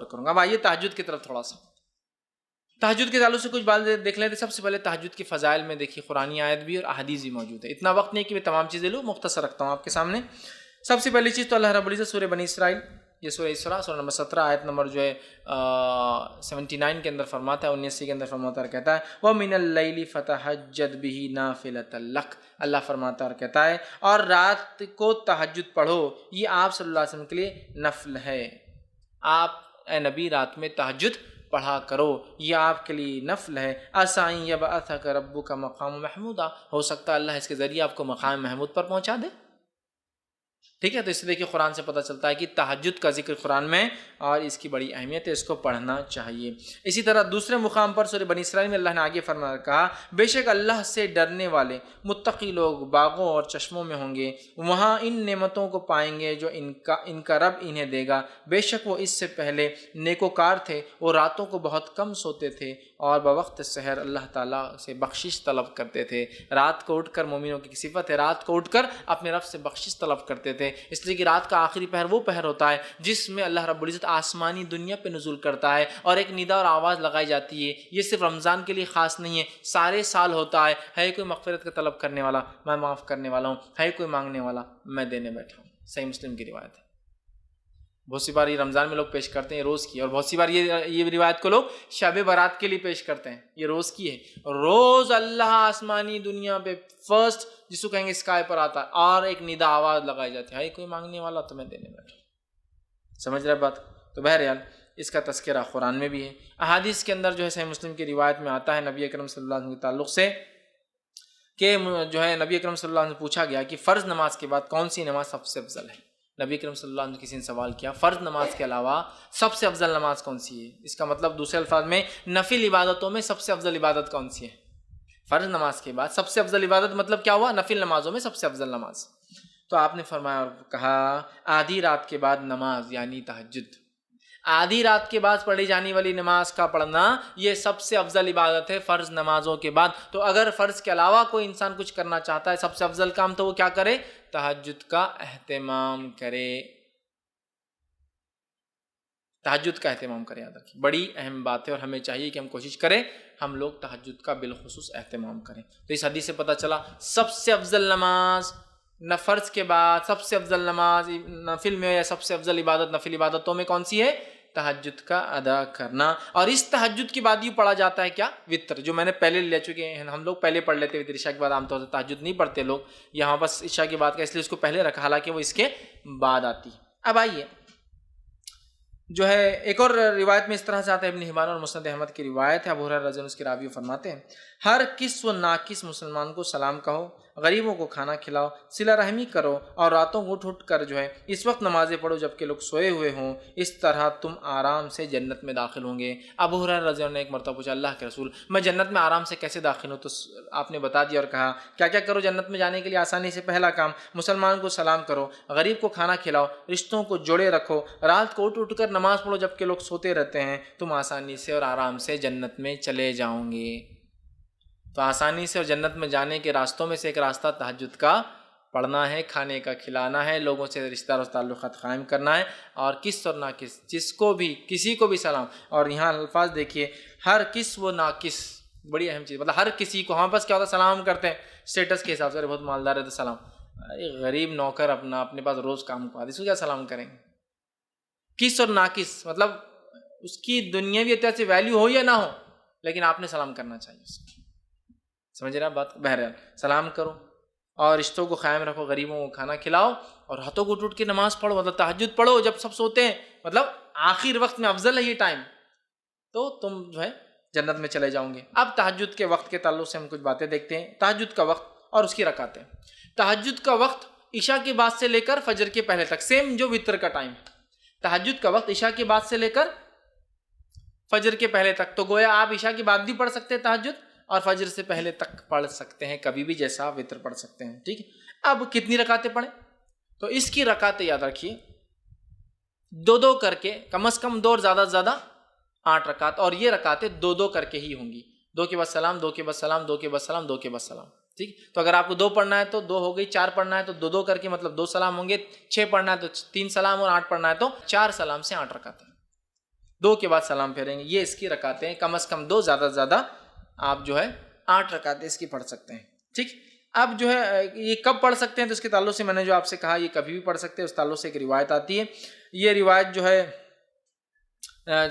کروں گا. اب آئیے تہجد کی طرف تھوڑا سا. تہجد کے تعلق سے کچھ بات دیکھ لیتے. سب سے پہلے تہجد کے فضائل میں دیکھیے قرآنی آیت بھی اور احادیث بھی موجود ہے. اتنا وقت نہیں کہ میں تمام چیزیں لوں, مختصر رکھتا ہوں آپ کے سامنے. سب سے پہلی چیز تو اللہ رب العزت سورہ بنی اسرائیل, یہ سورہ اسراء سورہ نمبر 17 آیت نمبر 79 کے اندر فرماتا ہے, 79 کے اندر فرماتا ہے, کہتا ہے وَمِنَ اللَّيْلِ فَتَهَجَّدْ بِهِ نَافِلَةً لَكَ. اللہ فرماتا ہے اور کہتا ہے اور رات کو تہجد پڑھو, یہ آپ صلی اللہ علیہ وسلم کے لیے نفل ہے. آپ اے نبی رات میں تہجد پڑھا کرو, یہ آپ کے لیے نفل ہے. عَسَىٰ أَن يَبْعَثَكَ رَبُّكَ مَقَامًا مَحْمُودًا, ہو سکتا ہے اللہ اس کے ذریعے آپ کو مقام محمود پر پہنچا دے. ٹھیک ہے, تو اس سے دیکھیے قرآن سے پتہ چلتا ہے کہ تہجد کا ذکر قرآن میں اور اس کی بڑی اہمیت ہے, اس کو پڑھنا چاہیے. اسی طرح دوسرے مقام پر سورہ بنی اسرائیل میں اللہ نے آگے فرمایا, کہا بے شک اللہ سے ڈرنے والے متقی لوگ باغوں اور چشموں میں ہوں گے, وہاں ان نعمتوں کو پائیں گے جو ان کا رب انہیں دے گا. بے شک وہ اس سے پہلے نیکوکار تھے, وہ راتوں کو بہت کم سوتے تھے اور بوقت سحر اللہ تعالیٰ سے بخشش طلب کرتے تھے. رات کو اٹھ کر, مومنوں کی صفت ہے رات کو اٹھ کر اپنے رب سے بخشش طلب کرتے تھے, اس لیے کہ رات کا آخری پہر وہ پہر ہوتا ہے جس میں اللہ رب العزت آسمانی دنیا پہ نزول کرتا ہے اور ایک ندا اور آواز لگائی جاتی ہے. یہ صرف رمضان کے لیے خاص نہیں ہے, سارے سال ہوتا ہے کوئی مغفرت کا طلب کرنے والا میں معاف کرنے والا ہوں, ہے کوئی مانگنے والا میں دینے بیٹھا ہوں. صحیح مسلم کی روایت ہے. بہت سی بار یہ رمضان میں لوگ پیش کرتے ہیں روز کی, اور بہت سی بار یہ روایت کو لوگ شب برات کے لیے پیش کرتے ہیں, یہ روز کی ہے. روز اللہ آسمانی دنیا پہ فرسٹ جس کو کہیں گے اسکائی پر آتا ہے اور ایک ندا آواز لگائی جاتی ہے, کوئی مانگنے والا تو میں دینے بیٹھا. سمجھ رہے بات؟ تو بہرحال اس کا تذکرہ قرآن میں بھی ہے. احادیث کے اندر جو ہے صحیح مسلم کی روایت میں آتا ہے نبی اکرم صلی اللہ علیہ وسلم کے تعلق سے کہ جو ہے نبی اکرم صلی اللہ علیہ وسلم سے پوچھا گیا کہ فرض نماز کے بعد کون سی نماز سب سے افضل ہے. نبی اکرم صلی اللہ علیہ وسلم کسی نے سوال کیا فرض نماز کے علاوہ سب سے افضل نماز کون سی ہے. اس کا مطلب دوسرے الفاظ میں نفل عبادتوں میں سب سے افضل عبادت کون سی ہے. فرض نماز کے بعد سب سے افضل عبادت مطلب کیا ہوا, نفل نمازوں میں سب سے افضل نماز. تو آپ نے فرمایا اور کہا آدھی رات کے بعد نماز یعنی تہجد, آدھی رات کے بعد پڑھی جانے والی نماز کا پڑھنا یہ سب سے افضل عبادت ہے فرض نمازوں کے بعد. تو اگر فرض کے علاوہ کوئی انسان کچھ کرنا چاہتا ہے سب سے افضل کام, تو وہ کیا کرے, تہجد کا اہتمام کرے. تہجد کا اہتمام کرے. یاد رکھیں بڑی اہم بات ہے اور ہمیں چاہیے کہ ہم کوشش کریں ہم لوگ تہجد کا بالخصوص اہتمام کریں. تو اس حدیث سے پتہ چلا سب سے افضل نماز فرض کے بعد سب سے افضل نماز نفل میں یا سب سے افضل عبادت نفل عبادتوں میں کون سی ہے, تہجد کا ادا کرنا. اور اس تہجد کے بعد یہ پڑھا جاتا ہے کیا, وطر, جو میں نے پہلے لے چکے ہیں. ہم لوگ پہلے پڑھ لیتے وطر عشاء کے بعد, عام طور سے تہجد نہیں پڑھتے لوگ, یہاں بس عشاء کی بات کا اس لیے اس کو پہلے رکھا, حالانکہ وہ اس کے بعد آتی. اب آئیے جو ہے ایک اور روایت میں اس طرح سے آتا ہے, ابن حبان اور مسند احمد کی روایت ہے. ابو ہریرہ رضی اللہ عنہ اس کے راوی فرماتے ہیں ہر کس و ناکس مسلمان کو سلام کہو, غریبوں کو کھانا کھلاؤ, صلہ رحمی کرو اور راتوں کو اٹھ کر جو ہے اس وقت نمازیں پڑھو جبکہ لوگ سوئے ہوئے ہوں, اس طرح تم آرام سے جنت میں داخل ہوں گے. ابو ہریرہ رضی اللہ عنہ نے ایک مرتبہ پوچھا اللہ کے رسول میں جنت میں آرام سے کیسے داخل ہوں؟ تو آپ نے بتا دیا اور کہا کیا کیا کرو جنت میں جانے کے لیے آسانی سے. پہلا کام مسلمان کو سلام کرو, غریب کو کھانا کھلاؤ, رشتوں کو جوڑے رکھو, رات کو اٹھ کر نماز پڑھو جبکہ لوگ سوتے رہتے ہیں, تم آسانی سے اور آرام سے جنت میں چلے جاؤں گے. تو آسانی سے اور جنت میں جانے کے راستوں میں سے ایک راستہ تہجد کا پڑھنا ہے, کھانے کا کھلانا ہے, لوگوں سے رشتہ داروں سے تعلقات قائم کرنا ہے, اور کس اور ناکس جس کو بھی کسی کو بھی سلام. اور یہاں الفاظ دیکھیے ہر کس و ناکس, بڑی اہم چیز, مطلب ہر کسی کو. ہاں بس کیا ہوتا ہے سلام کرتے ہیں اسٹیٹس کے حساب سے, بہت مالدار ہے تو سلام, غریب نوکر اپنے پاس روز کام کو آتی اس کو کیا سلام کریں گے. کس اور ناکس مطلب اس کی دنیاوی اعتبار سے ویلیو ہو یا نہ ہو, لیکن آپ نے سلام کرنا چاہیے اس کو. سمجھ رہے آپ بات؟ بہرحال سلام کرو اور رشتوں کو قائم رکھو, غریبوں کو کھانا کھلاؤ اور ہاتھوں کو ٹوٹ کے نماز پڑھو, مطلب تہجد پڑھو جب سب سوتے ہیں, مطلب آخر وقت میں افضل ہے یہ ٹائم, تو تم جو ہے جنت میں چلے جاؤں گے. اب تہجد کے وقت کے تعلق سے ہم کچھ باتیں دیکھتے ہیں. تہجد کا وقت اور اس کی رکعتیں. تہجد کا وقت عشاء کے بعد سے لے کر فجر کے پہلے تک, سیم جو وطر کا ٹائم. تہجد کا وقت عشاء کے بعد سے لے کر فجر کے پہلے تک, تو گویا آپ عشاء کے بعد بھی پڑھ سکتے ہیں تہجد اور فجر سے پہلے تک پڑھ سکتے ہیں, کبھی بھی جیسا وطر پڑھ سکتے ہیں. ٹھیک ہے, اب کتنی رکعتیں پڑھیں؟ تو اس کی رکعتیں یاد رکھیے دو کر کے, کم از کم 2 اور زیادہ سے زیادہ 8 رکعت, اور یہ رکعتیں 2 کر کے ہی ہوں گی. 2 کے بعد سلام, 2 کے بعد سلام, 2 کے بعد سلام, 2 کے بعد سلام. ٹھیک, تو اگر آپ کو 2 پڑھنا ہے تو 2 ہو گئی, 4 پڑھنا ہے تو 2 کر کے مطلب 2 سلام ہوں گے, 6 پڑھنا ہے تو 3 سلام, اور 8 پڑھنا ہے تو 4 سلام سے 8 رکعتیں. 2 کے بعد سلام پھیریں گے. یہ اس کی رکعتیں کم از کم 2، زیادہ سے زیادہ آپ جو ہے 8 رکعتیں اس کی پڑھ سکتے ہیں. ٹھیک. اب جو ہے یہ کب پڑھ سکتے ہیں، تو اس کے تعلق سے میں نے جو آپ سے کہا یہ کبھی بھی پڑھ سکتے ہیں. اس تعلق سے ایک روایت آتی ہے، یہ روایت جو ہے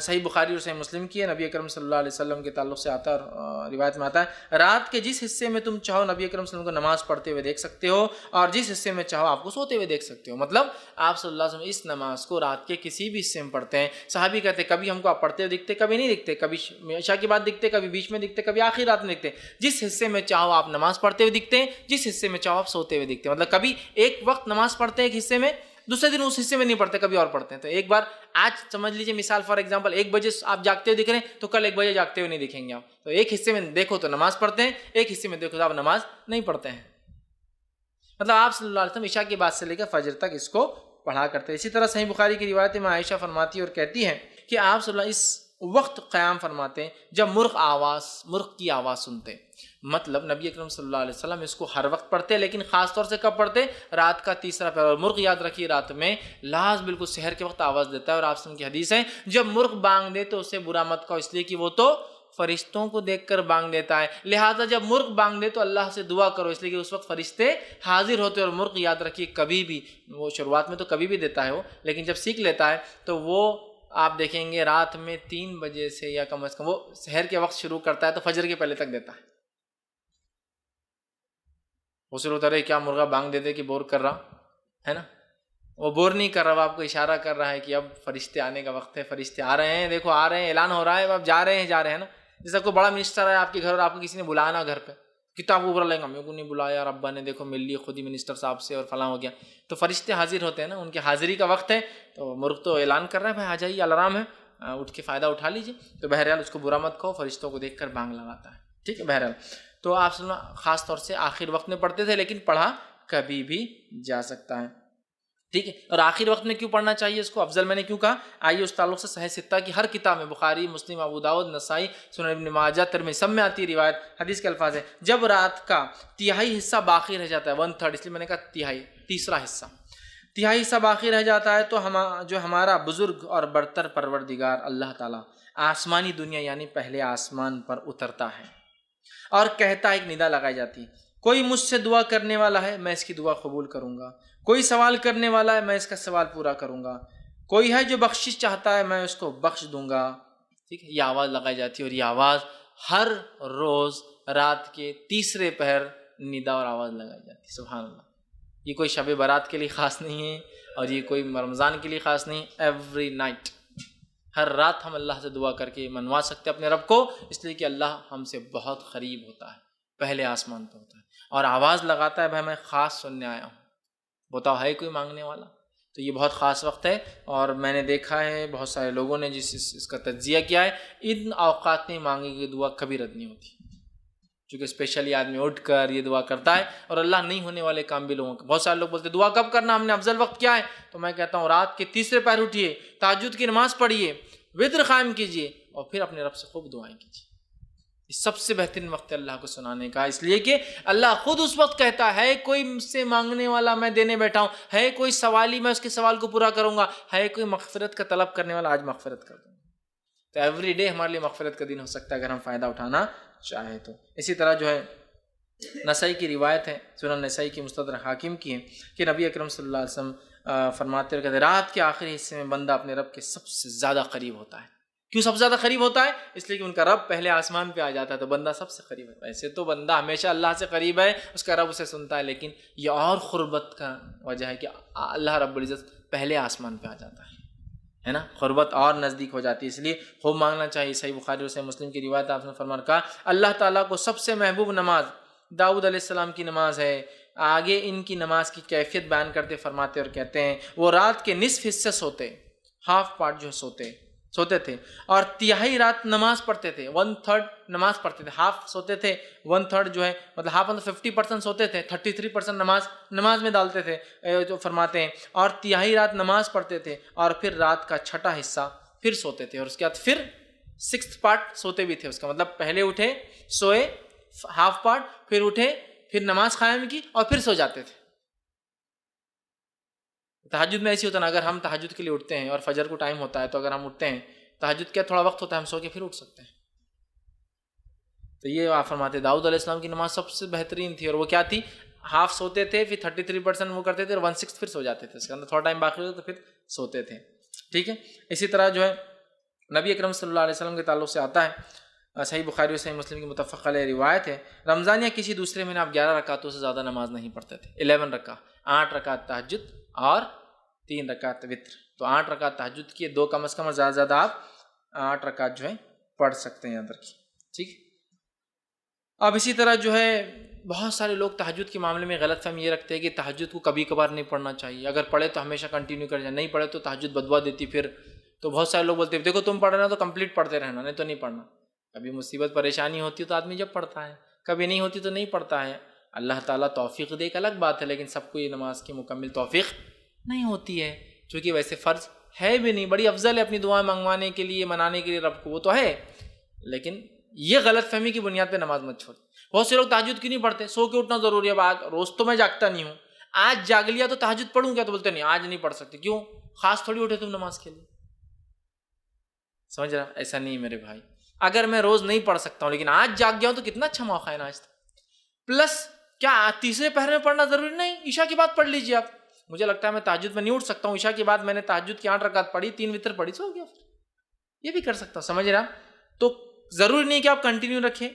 صحیح بخاری اور صحیح مسلم کی ہے. نبی اکرم صلی اللہ علیہ وسلم کے تعلق سے آتا ہے، اور روایت میں آتا ہے رات کے جس حصے میں تم چاہو نبی اکرم صلی اللہ علیہ وسلم کو نماز پڑھتے ہوئے دیکھ سکتے ہو، اور جس حصے میں چاہو آپ کو سوتے ہوئے دیکھ سکتے ہو. مطلب آپ صلی اللہ علیہ وسلم اس نماز کو رات کے کسی بھی حصے میں پڑھتے ہیں. صحابی کہتے ہیں کبھی ہم کو آپ پڑھتے ہوئے دکھتے، کبھی نہیں دکھتے، کبھی عشاء کے بعد دکھتے، کبھی بیچ میں دکھتے، کبھی آخری رات میں دکھتے. جس حصے میں چاہو آپ نماز پڑھتے ہوئے دکھتے ہیں، جس حصے میں چاہو آپ سوتے ہوئے دکھتے ہیں. مطلب کبھی ایک وقت نماز پڑھتے ہیں ایک حصے میں، دوسرے دن اس حصے میں نہیں پڑھتے، کبھی اور پڑھتے ہیں. تو ایک بار آج سمجھ لیجیے مثال فار ایگزامپل 1 بجے آپ جاگتے ہوئے دکھ رہے ہیں، تو کل 1 بجے جاگتے ہوئے نہیں دکھیں گے آپ. تو ایک حصے میں دیکھو تو نماز پڑھتے ہیں، ایک حصے میں دیکھو تو آپ نماز نہیں پڑھتے ہیں. مطلب آپ صلی اللہ علیہ وسلم عشاء کے بعد سے لے کر فجر تک اس کو پڑھا کرتے ہیں. اسی طرح صحیح بخاری کی روایت میں عائشہ فرماتی اور کہتی ہیں کہ آپ صلی اللہ علیہ وسلم اس وقت قیام فرماتے ہیں جب مرغ کی آواز سنتے ہیں. مطلب نبی اکرم صلی اللہ علیہ وسلم اس کو ہر وقت پڑھتے، لیکن خاص طور سے کب پڑھتے؟ رات کا تیسرا پہر. اور مرغ یاد رکھیے رات میں لاز بالکل سحر کے وقت آواز دیتا ہے، اور آپ کی حدیث ہے جب مرغ بانگ دے تو اسے برا مت کہو، اس لیے کہ وہ تو فرشتوں کو دیکھ کر بانگ دیتا ہے. لہٰذا جب مرغ بانگ دے تو اللہ سے دعا کرو، اس لیے کہ اس وقت فرشتے حاضر ہوتے. اور مرغ یاد رکھیے کبھی بھی، وہ شروعات میں تو کبھی بھی دیتا ہے وہ، لیکن جب سیکھ لیتا ہے تو وہ آپ دیکھیں گے رات میں 3 بجے سے یا کم از کم وہ سحر کے وقت شروع کرتا ہے تو فجر کے پہلے تک دیتا ہے. وہ شروع ہوتا رہے کیا مرغا بانگ دے دے کہ بور کر رہا ہے نا، وہ بور نہیں کر رہا، وہ آپ کو اشارہ کر رہا ہے کہ اب فرشتے آنے کا وقت ہے، فرشتے آ رہے ہیں، دیکھو آ رہے ہیں، اعلان ہو رہا ہے، اب جا رہے ہیں نا. جیسا کوئی بڑا منسٹر ہے آپ کے گھر اور آپ کو کسی نے بلایا نا گھر پہ، کتاب کو برا لگے گا، میرے کو نہیں بلایا اور ابا نے دیکھو مل لی خود ہی منسٹر صاحب سے اور فلاں ہو گیا. تو فرشتے حاضر ہوتے ہیں نا، ان کی حاضری کا وقت ہے. تو مرغ تو اعلان کر رہا ہے بھائی آ جائیے، الارم ہے، اٹھ کے فائدہ اٹھا لیجیے. تو بہرحال اس کو برا مت کہو، فرشتوں کو دیکھ کر بانگ لگاتا ہے. ٹھیک ہے. بہرحال تو آپ صلی اللہ خاص طور سے آخر وقت میں پڑھتے تھے، لیکن پڑھا کبھی بھی جا سکتا ہے. ٹھیک ہے. اور آخر وقت میں کیوں پڑھنا چاہیے اس کو افضل میں نے کیوں کہا؟ آئیے اس تعلق سے صحیح ستہ کی ہر کتاب میں، بخاری، مسلم، ابو داؤد، نسائی، سنن ابن ماجہ، ترمذی، سب میں آتی ہے روایت. حدیث کے الفاظ ہے جب رات کا تہائی حصہ باقی رہ جاتا ہے، 1/3، اس لیے میں نے کہا تہائی، تیسرا حصہ، تہائی حصہ باقی رہ جاتا ہے تو جو ہمارا بزرگ اور برتر پروردگار اللہ تعالیٰ آسمانی دنیا یعنی پہلے آسمان پر اترتا ہے اور کہتا ہے، ایک ندا لگائی جاتی ہے، کوئی مجھ سے دعا کرنے والا ہے میں اس کی دعا قبول کروں گا، کوئی سوال کرنے والا ہے میں اس کا سوال پورا کروں گا، کوئی ہے جو بخشش چاہتا ہے میں اس کو بخش دوں گا. ٹھیک ہے. یہ آواز لگائی جاتی ہے، اور یہ آواز ہر روز رات کے تیسرے پہر ندا اور آواز لگائی جاتی ہے. سبحان اللہ. یہ کوئی شب برات کے لیے خاص نہیں ہے، اور یہ کوئی رمضان کے لیے خاص نہیں. ایوری نائٹ، ہر رات ہم اللہ سے دعا کر کے منوا سکتے اپنے رب کو، اس لیے کہ اللہ ہم سے بہت قریب ہوتا ہے، پہلے آسمان پہ ہوتا ہے اور آواز لگاتا ہے بھائی میں خاص سننے آیا ہوں، بتاؤ ہے کوئی مانگنے والا. تو یہ بہت خاص وقت ہے، اور میں نے دیکھا ہے بہت سارے لوگوں نے اس کا تجزیہ کیا ہے، ان اوقات میں مانگی گئی دعا کبھی رد نہیں ہوتی، چونکہ اسپیشلی آدمی اٹھ کر یہ دعا کرتا ہے. اور اللہ نہیں ہونے والے کام بھی لوگوں کے، بہت سارے لوگ بولتے ہیں دعا کب کرنا، ہم نے افضل وقت کیا ہے؟ تو میں کہتا ہوں رات کے تیسرے پہر اٹھیے، تہجد کی نماز پڑھیے، وتر قائم کیجیے، اور پھر اپنے رب سے خوب دعائیں کیجیے. یہ سب سے بہترین وقت ہے اللہ کو سنانے کا، اس لیے کہ اللہ خود اس وقت کہتا ہے کوئی مجھ سے مانگنے والا میں دینے بیٹھا ہوں، ہے کوئی سوالی میں اس کے سوال کو پورا کروں گا، ہے کوئی مغفرت کا طلب کرنے والا آج مغفرت کر دوں گا. تو ایوری ڈے ہمارے لیے مغفرت کا دن ہو سکتا ہے اگر ہم فائدہ اٹھانا چاہیں تو. اسی طرح جو ہے نسائی کی روایت ہے، سنن نسائی کی، مستدرک حاکم کی ہے، کہ نبی اکرم صلی اللہ علیہ وسلم فرماتے ہیں رات کے آخری حصے میں بندہ اپنے رب کے سب سے زیادہ قریب ہوتا ہے. کیوں سب سے زیادہ قریب ہوتا ہے؟ اس لیے کہ ان کا رب پہلے آسمان پہ آ جاتا ہے تو بندہ سب سے قریب ہے. ایسے تو بندہ ہمیشہ اللہ سے قریب ہے، اس کا رب اسے سنتا ہے، لیکن یہ اور قربت کا وجہ ہے کہ اللہ رب العزت پہلے آسمان پہ آ جاتا ہے نا، قربت اور نزدیک ہو جاتی ہے. اس لیے خوب مانگنا چاہیے. صحیح بخاری اور صحیح مسلم کی روایت آپ نے فرمان کہا اللہ تعالیٰ کو سب سے محبوب نماز داؤد علیہ السلام کی نماز ہے. آگے ان کی نماز کی کیفیت بیان کرتے فرماتے اور کہتے ہیں وہ رات کے نصف حصے سوتے، ہاف پارٹ جو ہے سوتے تھے، اور تہائی رات نماز پڑھتے تھے، 1/3 نماز پڑھتے تھے، ہاف سوتے تھے، 1/3 جو ہے مطلب ہاف مطلب 50% سوتے تھے، 33% نماز میں ڈالتے تھے جو فرماتے ہیں، اور تہائی رات نماز پڑھتے تھے، اور پھر رات کا چھٹا حصہ پھر سوتے تھے، اور اس کے بعد پھر 6th پارٹ سوتے بھی تھے. اس کا مطلب پہلے اٹھے سوئے ہاف پارٹ، پھر اٹھے پھر نماز قائم کی اور پھر سو جاتے تھے. تہجد میں ایسی ہوتا نا، اگر ہم تہجد کے لیے اٹھتے ہیں اور فجر کو ٹائم ہوتا ہے تو اگر ہم اٹھتے ہیں تہجد کیا تھوڑا وقت ہوتا ہے، ہم سو کے پھر اٹھ سکتے ہیں. تو یہ آپ فرماتے داؤد علیہ السلام کی نماز سب سے بہترین تھی، اور وہ کیا تھی، ہاف سوتے تھے، پھر 33% وہ کرتے تھے، اور 1/6 پھر سو جاتے تھے، اس کے اندر تھوڑا ٹائم باقی ہوتا تو پھر سوتے تھے. ٹھیک ہے. اسی طرح جو ہے نبی اکرم صلی اللہ علیہ وسلم کے تعلق سے آتا ہے، صحیح بخاری و صحیح مسلم کی متفق علیہ روایت ہے، رمضان یا کسی دوسرے مہینے آپ 11 رکعتوں سے زیادہ نماز نہیں پڑھتے تھے. 11 رکعت، 8 رکعت تہجد اور 3 رکعت وتر. تو 8 رکعت تہجد کی، 2 کم از کم، اور زیادہ سے زیادہ آپ 8 رکعت جو ہے پڑھ سکتے ہیں یاد رکھیے. ٹھیک. اب اسی طرح جو ہے بہت سارے لوگ تہجد کے معاملے میں غلط فہمی یہ رکھتے ہیں کہ تہجد کو کبھی کبھار نہیں پڑھنا چاہیے، اگر پڑھے تو ہمیشہ کنٹینیو کر جائے، نہیں پڑھے تو تہجد بدوا دیتی. پھر تو بہت سارے لوگ بولتے ہیں دیکھو تم پڑھ رہے ہو تو کمپلیٹ پڑھتے رہنا، نہیں تو نہیں پڑھنا. کبھی مصیبت پریشانی ہوتی ہے تو آدمی جب پڑھتا ہے، کبھی نہیں ہوتی تو نہیں پڑھتا ہے. اللہ تعالیٰ توفیق دے ایک الگ بات ہے، لیکن سب کو یہ نماز کی مکمل توفیق نہیں ہوتی ہے، چونکہ ویسے فرض ہے بھی نہیں. بڑی افضل ہے اپنی دعائیں منگوانے کے لیے، منانے کے لیے رب کو، وہ تو ہے، لیکن یہ غلط فہمی کی بنیاد پہ نماز مت چھوڑ. بہت سے لوگ تہجد کیوں نہیں پڑھتے، سو کے اٹھنا ضروری ہے. اب روز تو میں جاگتا نہیں ہوں، آج جاگ لیا تو تہجد پڑھوں کیا، تو بولتے نہیں آج نہیں پڑھ سکتے. کیوں؟ خاص تھوڑی اٹھے تم نماز کے لیے. سمجھ رہا؟ ایسا نہیں میرے بھائی. اگر میں روز نہیں پڑھ سکتا ہوں لیکن آج جاگ گیا ہوں تو کتنا اچھا موقع ہے نا آج. پلس کیا تیسرے پہر میں پڑھنا ضروری نہیں، عشاء کی بات پڑھ لیجیے آپ. مجھے لگتا ہے میں تہجد میں نہیں اٹھ سکتا ہوں، عشاء کی بعد میں نے تہجد کی 8 رکعت پڑھی، 3 وتر پڑھی، سو گیا. یہ بھی کر سکتا ہوں. سمجھ رہا؟ تو ضروری نہیں کہ آپ کنٹینیو رکھیں،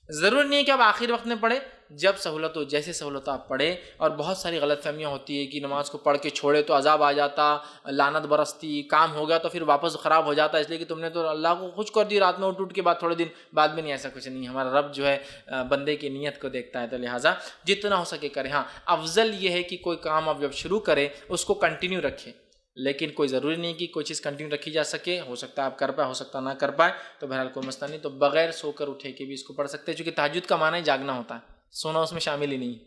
ضروری نہیں ہے کہ آپ آخر وقت میں پڑھیں، جب سہولت ہو، جیسے سہولت آپ پڑھیں. اور بہت ساری غلط فہمیاں ہوتی ہے کہ نماز کو پڑھ کے چھوڑے تو عذاب آ جاتا، لعنت برستی، کام ہو گیا تو پھر واپس خراب ہو جاتا، اس لیے کہ تم نے تو اللہ کو خوش کر دی رات میں اٹھ کے بعد تھوڑے دن بعد میں. نہیں، ایسا کچھ نہیں. ہمارا رب جو ہے بندے کی نیت کو دیکھتا ہے، تو لہٰذا جتنا ہو سکے کریں. ہاں، افضل یہ ہے کہ کوئی کام آپ جب شروع کریں اس کو کنٹینیو رکھیں، لیکن کوئی ضروری نہیں کہ کوئی چیز کنٹینیو رکھی جا سکے. ہو سکتا ہے آپ کر پائے، ہو سکتا نہ کر پائے، تو بہرحال کوئی مسئلہ نہیں. تو بغیر سو کر اٹھے کے بھی اس کو پڑھ سکتے ہیں، چونکہ تہجد کا معنی جاگنا ہوتا ہے، سونا اس میں شامل ہی نہیں.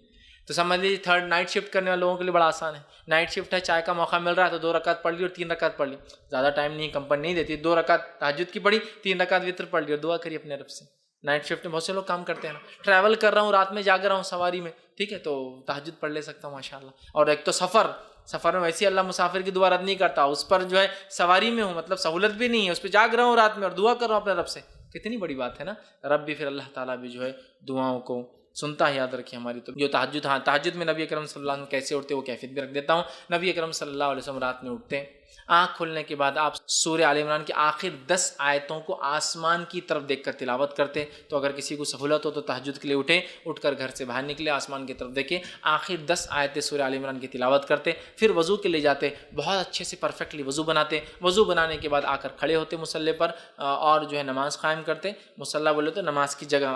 تو سمجھ لیجیے تھرڈ نائٹ شفٹ کرنے والے لوگوں کے لیے بڑا آسان ہے. نائٹ شفٹ ہے، چائے کا موقع مل رہا ہے تو 2 رکعت پڑھ لی اور 3 رکعت پڑھ لی. زیادہ ٹائم نہیں، کمپنی نہیں دیتی، 2 رکعت تہجد کی پڑھی، 3 رکعت وتر پڑھ لی اور دعا کری اپنے رب سے. نائٹ شفٹ میں بہت سے لوگ کام کرتے ہیں نا، ٹریول کر رہا ہوں، رات میں جاگ رہا ہوں سواری میں، ٹھیک ہے، تو تہجد پڑھ لے سکتا ہوں ماشاء اللہ. اور ایک تو سفر میں ویسے اللہ مسافر کی دعا رد نہیں کرتا، اس پر جو ہے سواری میں ہوں، مطلب سہولت بھی نہیں ہے، اس پہ جاگ رہا ہوں رات میں اور دعا کر رہا ہوں اپنے رب سے. کتنی بڑی بات ہے نا. رب بھی پھر اللہ تعالیٰ بھی جو ہے دعاؤں کو سنتا ہے. یاد رکھیے ہماری تو جو تہجد، ہاں تہجد میں نبی اکرم صلی اللہ علیہ وسلم کیسے اٹھتے وہ کیفیت بھی رکھ دیتا ہوں. نبی اکرم صلی اللہ علیہ وسلم رات میں اٹھتے، آنکھ کھلنے کے بعد آپ سورہ آل عمران کی آخر 10 آیتوں کو آسمان کی طرف دیکھ کر تلاوت کرتے. تو اگر کسی کو سہولت ہو تو تہجد کے لیے اٹھے، اٹھ کر گھر سے باہر نکلے، آسمان کی طرف دیکھے، آخر 10 آیتیں سورہ آل عمران کی تلاوت کرتے، پھر وضو کے لیے جاتے، بہت اچھے سے پرفیکٹلی وضو بناتے، وضو بنانے کے بعد آ کر کھڑے ہوتے مصلی پر اور جو ہے نماز قائم کرتے. مصلی بولے تو نماز کی جگہ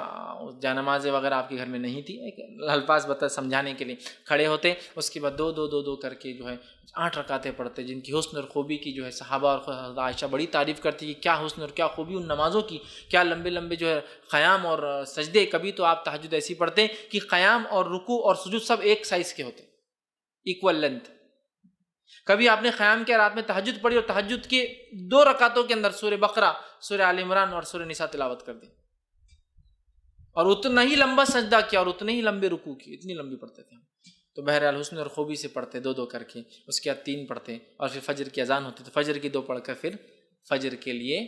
جہاں نماز وغیرہ آپ کے گھر میں نہیں تھی، ایک الفاظ بتا سمجھانے کے لیے کھڑے ہوتے. اس کے بعد 2 کر کے جو ہے 8 رکعتیں پڑھتے، جن کی حسن اور خوبی کی جو ہے صحابہ اور حضرت عائشہ بڑی تعریف کرتی کہ کیا حسن اور کیا خوبی ان نمازوں کی، کیا لمبے لمبے جو ہے قیام اور سجدے. کبھی تو آپ تہجد ایسی پڑھتے کہ قیام اور رکوع اور سجود سب ایک سائز کے ہوتے، ایکول لینتھ. کبھی آپ نے قیام کیا، رات میں تہجد پڑھی اور تہجد کے 2 رکعتوں کے اندر سورہ بقرہ، سورہ آل عمران اور سورہ نساء تلاوت کر دی، اور اتنا ہی لمبا سجدہ کیا اور اتنے ہی لمبے رکوع کی، اتنی لمبی پڑھتے تھے. تو بہرحال حسن اور خوبی سے پڑھتے 2 کر کے. اس کے بعد 3 پڑھتے اور پھر فجر کی اذان ہوتی تو فجر کی 2 پڑھ کر پھر فجر کے لیے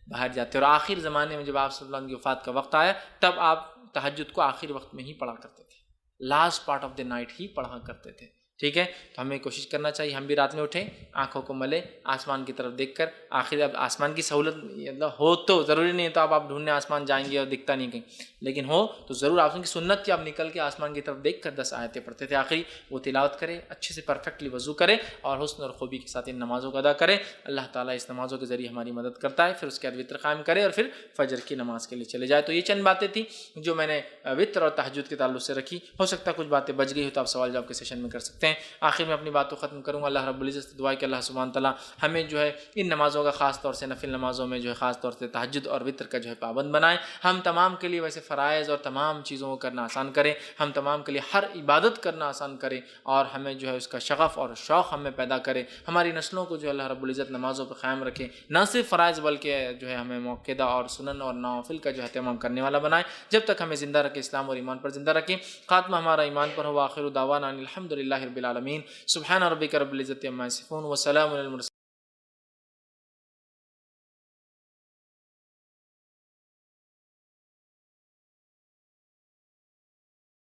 باہر جاتے. اور آخر زمانے میں جب آپ صلی اللہ علیہ وسلم کی وفات کا وقت آیا تب آپ تہجد کو آخر وقت میں ہی پڑھا کرتے تھے، last part of the night ہی پڑھا کرتے تھے. ٹھیک ہے. تو ہمیں کوشش کرنا چاہیے ہم بھی رات میں اٹھیں، آنکھوں کو ملے، آسمان کی طرف دیکھ کر. آخر اب آسمان کی سہولت ہو تو ضروری نہیں ہے تو آپ ڈھونڈنے آسمان جائیں گے اور دکھتا نہیں کہیں، لیکن ہو تو ضرور آپ کی سنت کہ آپ نکل کے آسمان کی طرف دیکھ کر 10 آیتیں پڑھتے تھے. آخری وہ تلاوت کرے، اچھے سے پرفیکٹلی وضو کرے اور حسن اور خوبی کے ساتھ ان نمازوں کو ادا کرے. اللہ تعالیٰ اس نمازوں کے ذریعے ہماری مدد کرتا ہے. پھر اس کے بعد وتر قائم کرے اور پھر فجر کی نماز کے لیے چلے جائے. تو یہ چند باتیں تھیں جو میں نے وتر اور تہجد کے تعلق سے رکھی. ہو سکتا ہے کچھ باتیں بچ گئی ہو تو آپ سوال جواب کے سیشن میں کر سکتے ہیں. آخر میں اپنی بات کو ختم کروں گا. اللہ رب العزت سے دعا ہے کہ اللہ سبحانہ تعالیٰ ہمیں جو ہے ان نمازوں کا خاص طور سے نفل نمازوں میں جو ہے خاص طور سے تہجد اور وتر کا جو ہے پابند بنائے. ہم تمام کے لیے ویسے فرائض اور تمام چیزوں کو کرنا آسان کرے، ہم تمام کے لیے ہر عبادت کرنا آسان کرے اور ہمیں جو ہے اس کا شغف اور شوق ہمیں پیدا کرے. ہماری نسلوں کو جو اللہ رب العزت نمازوں پہ قائم رکھے، نہ صرف فرائض بلکہ جو ہے ہمیں موقدہ اور سنن اور نوافل کا جو ہے اہتمام کرنے والا بنائے. جب تک ہمیں زندہ رکھے اسلام اور ایمان پر زندہ رکھے. خاتمہ ہمارا ایمان پر ہو. آخر دعوانا الحمد للہ رب العالمین. سبحان ربک رب العزت عما یصفون وسلام علی المرسلین.